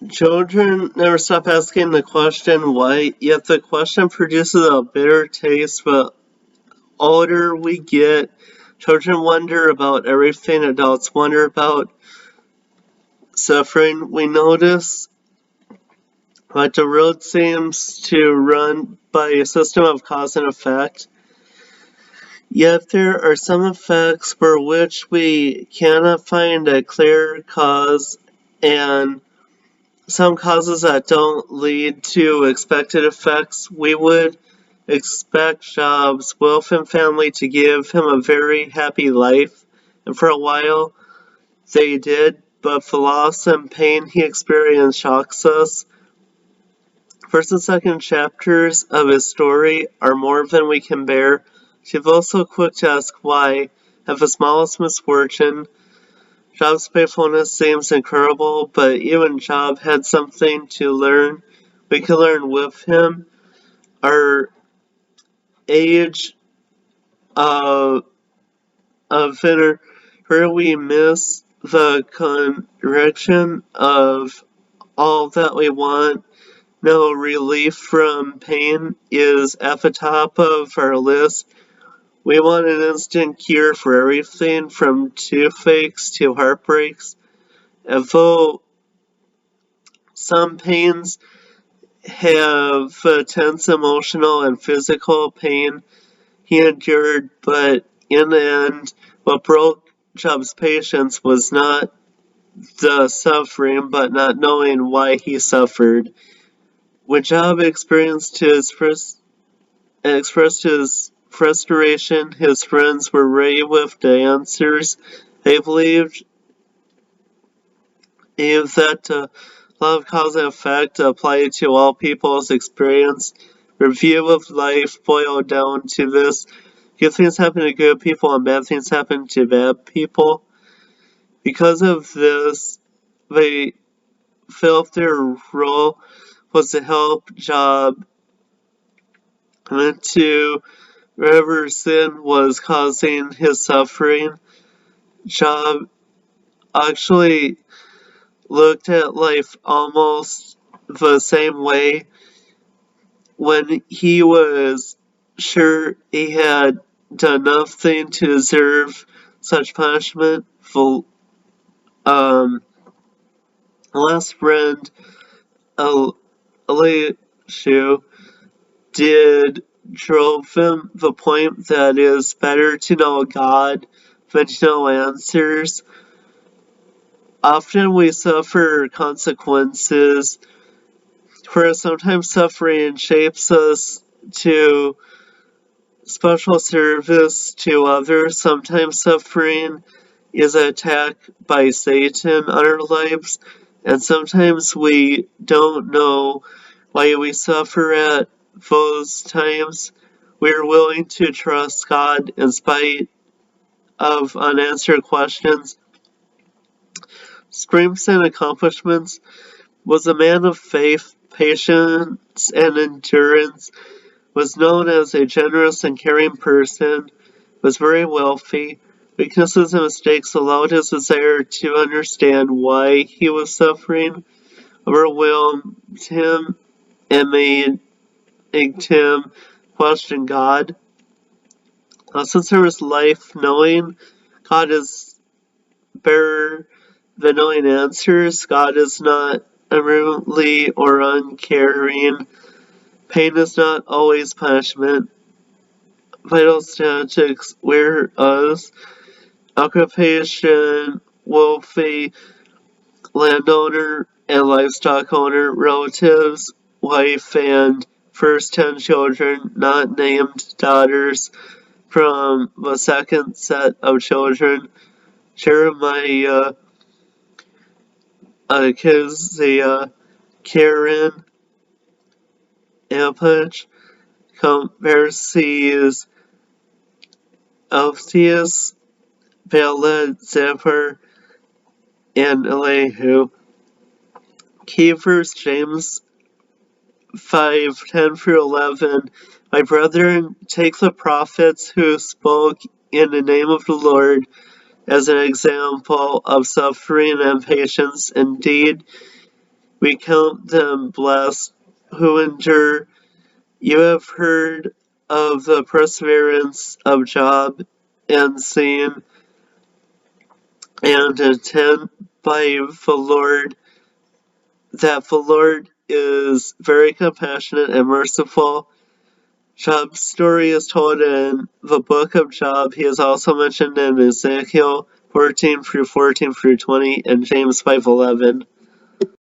Children never stop asking the question why, yet the question produces a bitter taste. But older we get, children wonder about everything adults wonder about suffering. We notice that the world seems to run by a system of cause and effect. Yet there are some effects for which we cannot find a clear cause, and some causes that don't lead to expected effects. We would expect Jobs' wealth and family to give him a very happy life, and for a while they did, but the loss and pain he experienced shocks us. First and second chapters of his story are more than we can bear. She's also quick to ask why, at the smallest misfortune. Job's faithfulness seems incredible, but even Job had something to learn. We can learn with him. Our age of inner, where we miss the correction of all that we want. No relief from pain is at the top of our list. We want an instant cure for everything from toothaches to heartbreaks. And though some pains have tense emotional and physical pain he endured, but in the end, what broke Job's patience was not the suffering, but not knowing why he suffered. When Job expressed his frustration, his friends were ready with the answers. They believed that the law of cause and effect applied to all people's experience. Review of life boiled down to this: good things happen to good people and bad things happen to bad people. Because of this, they felt their role was to help Job into whatever sin was causing his suffering. Job actually looked at life almost the same way when he was sure he had done nothing to deserve such punishment. The last friend, Elishu, did drove him the point that it is better to know God than to know answers. Often we suffer consequences, whereas sometimes suffering shapes us to special service to others. Sometimes suffering is an attack by Satan on our lives, and sometimes we don't know why we suffer at those times. We are willing to trust God in spite of unanswered questions. Strengths and accomplishments: was a man of faith, patience, and endurance, was known as a generous and caring person, was very wealthy. Weaknesses and mistakes allowed his desire to understand why he was suffering, overwhelmed him, and made him question God. Since there was life, knowing God is better than knowing answers. God is not unruly or uncaring. Pain is not always punishment. Vital statistics: where us, occupation, wealthy, landowner and livestock owner, relatives, wife, and first 10 children, not named daughters, from the second set of children: Jeremiah, Keziah, Karen, Ampach, Comparses, Elphias, Bela, Zephyr, and Elihu. Key verse James 5:10-11. My brethren, take the prophets who spoke in the name of the Lord as an example of suffering and patience. Indeed, We count them blessed who endure. You have heard of the perseverance of Job and seen and attend by the Lord that the Lord is very compassionate and merciful. Job's story is told in the book of Job. He is also mentioned in Ezekiel 14 through 14 through 20 and James 5:11.